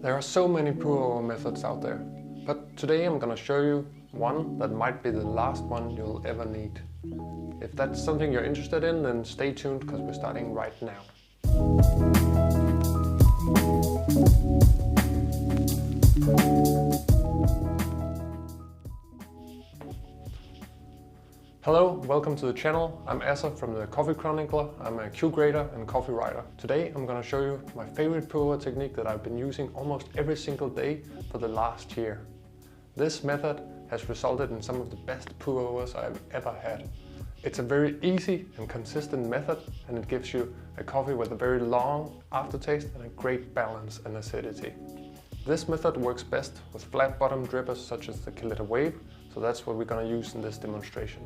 There are so many pour-over methods out there, but today I'm gonna show you one that might be the last one you'll ever need. If that's something you're interested in, then stay tuned because we're starting right now. Hello, welcome to the channel. I'm Asa from the Coffee Chronicler. I'm a Q-grader and coffee writer. Today I'm going to show you my favorite pour-over technique that I've been using almost every single day for the last year. This method has resulted in some of the best pour-overs I've ever had. It's a very easy and consistent method, and it gives you a coffee with a very long aftertaste and a great balance and acidity. This method works best with flat bottom drippers such as the Kalita Wave, so that's what we're going to use in this demonstration.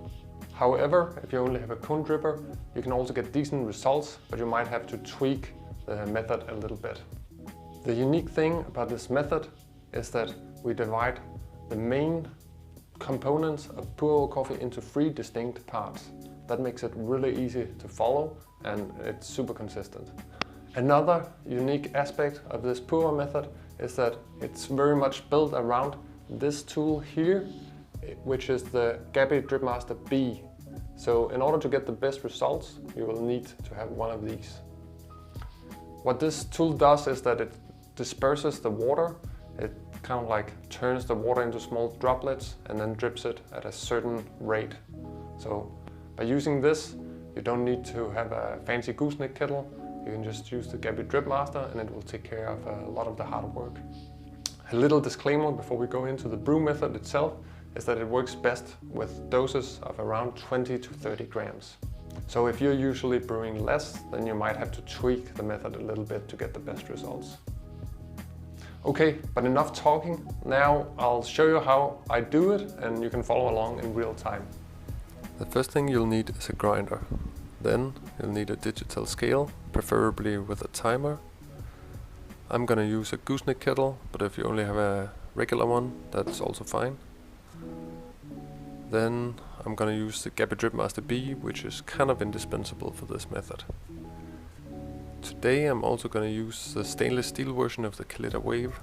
However, if you only have a cone dripper, you can also get decent results, but you might have to tweak the method a little bit. The unique thing about this method is that we divide the main components of pour-over coffee into 3 distinct parts. That makes it really easy to follow, and it's super consistent. Another unique aspect of this pour-over method is that it's very much built around this tool here, which is the Gabi Dripmaster B. So in order to get the best results, you will need to have one of these. What this tool does is that it disperses the water. It kind of like turns the water into small droplets and then drips it at a certain rate. So by using this, you don't need to have a fancy gooseneck kettle. You can just use the Gabi Dripmaster and it will take care of a lot of the hard work. A little disclaimer before we go into the brew method itself is that it works best with doses of around 20 to 30 grams. So if you're usually brewing less, then you might have to tweak the method a little bit to get the best results. Okay, but enough talking. Now I'll show you how I do it and you can follow along in real time. The first thing you'll need is a grinder. Then you'll need a digital scale, preferably with a timer. I'm gonna use a gooseneck kettle, but if you only have a regular one, that's also fine. Then I'm gonna use the Gabi Dripmaster B, which is kind of indispensable for this method. Today I'm also gonna use the stainless steel version of the Kalita Wave.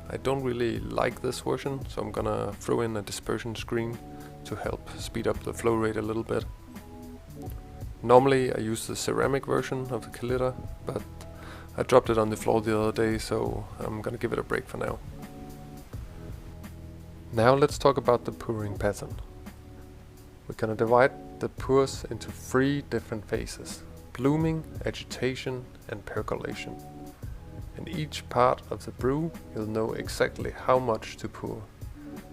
I don't really like this version, so I'm gonna throw in a dispersion screen to help speed up the flow rate a little bit. Normally I use the ceramic version of the Kalita, but I dropped it on the floor the other day, so I'm gonna give it a break for now. Now let's talk about the pouring pattern. We're gonna divide the pours into 3 different phases: blooming, agitation and percolation. In each part of the brew you'll know exactly how much to pour.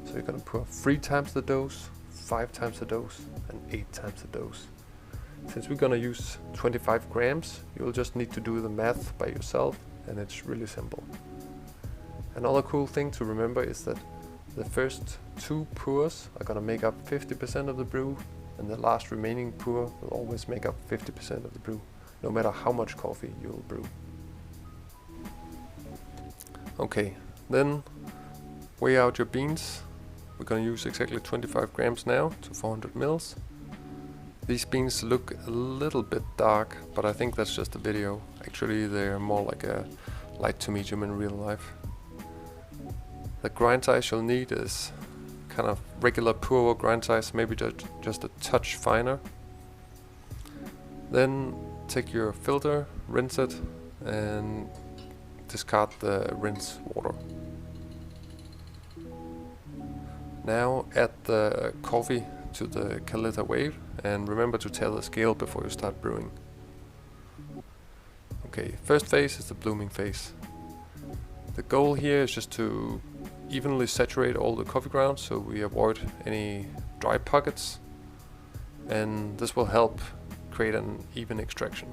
So you're gonna pour 3 times the dose, 5 times the dose and 8 times the dose. Since we're gonna use 25 grams, you'll just need to do the math by yourself, and it's really simple. Another cool thing to remember is that the first 2 pours are gonna make up 50% of the brew, and the last remaining pour will always make up 50% of the brew, no matter how much coffee you'll brew. Okay, then weigh out your beans. We're gonna use exactly 25 grams now to 400 mils. These beans look a little bit dark, but I think that's just a video. Actually, they're more like a light to medium in real life. The grind size you'll need is kind of regular pour-over grind size, maybe just a touch finer. Then take your filter, rinse it, and discard the rinse water. Now add the coffee to the Kalita Wave, and remember to tell the scale before you start brewing. Okay, first phase is the blooming phase. The goal here is just to evenly saturate all the coffee grounds so we avoid any dry pockets, and this will help create an even extraction.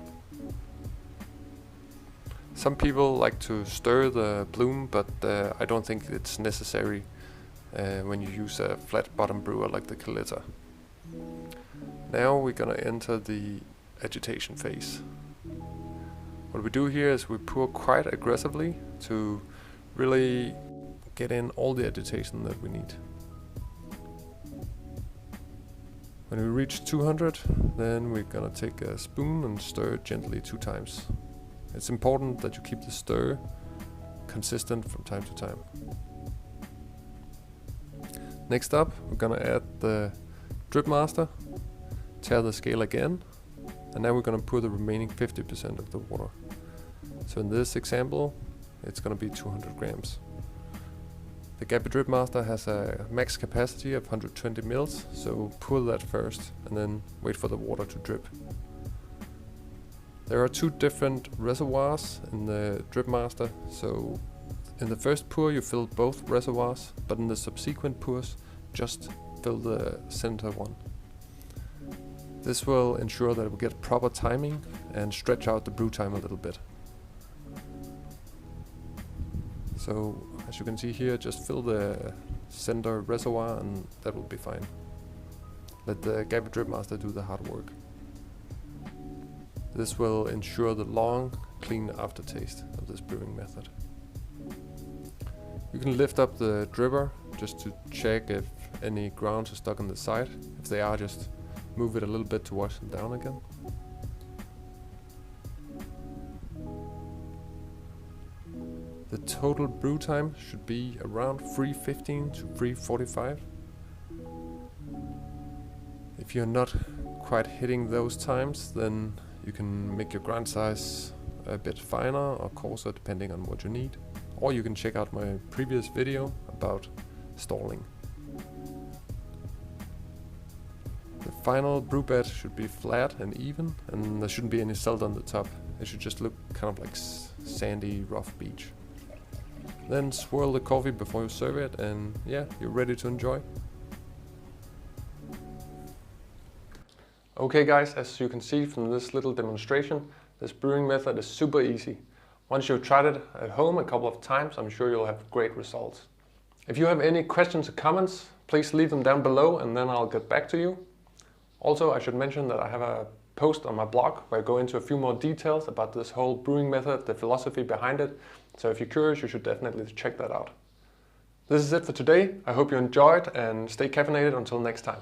Some people like to stir the bloom, but I don't think it's necessary when you use a flat bottom brewer like the Kalita. Now we're gonna enter the agitation phase. What we do here is we pour quite aggressively to really get in all the agitation that we need. When we reach 200, then we're gonna take a spoon and stir it gently 2 times. It's important that you keep the stir consistent from time to time. Next up, we're gonna add the Dripmaster, tear the scale again, and now we're gonna pour the remaining 50% of the water. So in this example, it's gonna be 200 grams. The Gabi Dripmaster has a max capacity of 120 mils, so pour that first and then wait for the water to drip. There are two different reservoirs in the Dripmaster, so in the first pour you fill both reservoirs, but in the subsequent pours just fill the center one. This will ensure that it will get proper timing and stretch out the brew time a little bit. So as you can see here, just fill the center reservoir and that will be fine. Let the Gabi Dripmaster do the hard work. This will ensure the long, clean aftertaste of this brewing method. You can lift up the dripper just to check if any grounds are stuck on the side. If they are, just move it a little bit to wash them down again. The total brew time should be around 3:15 to 3:45. If you're not quite hitting those times, then you can make your grind size a bit finer or coarser depending on what you need. Or you can check out my previous video about stalling. The final brew bed should be flat and even, and there shouldn't be any silt on the top. It should just look kind of like sandy, rough beach. Then swirl the coffee before you serve it, and yeah, you're ready to enjoy. Okay guys, as you can see from this little demonstration, this brewing method is super easy. Once you've tried it at home a couple of times, I'm sure you'll have great results. If you have any questions or comments, please leave them down below and then I'll get back to you. Also, I should mention that I have a post on my blog where I go into a few more details about this whole brewing method, the philosophy behind it. So if you're curious, you should definitely check that out. This is it for today. I hope you enjoyed and stay caffeinated until next time.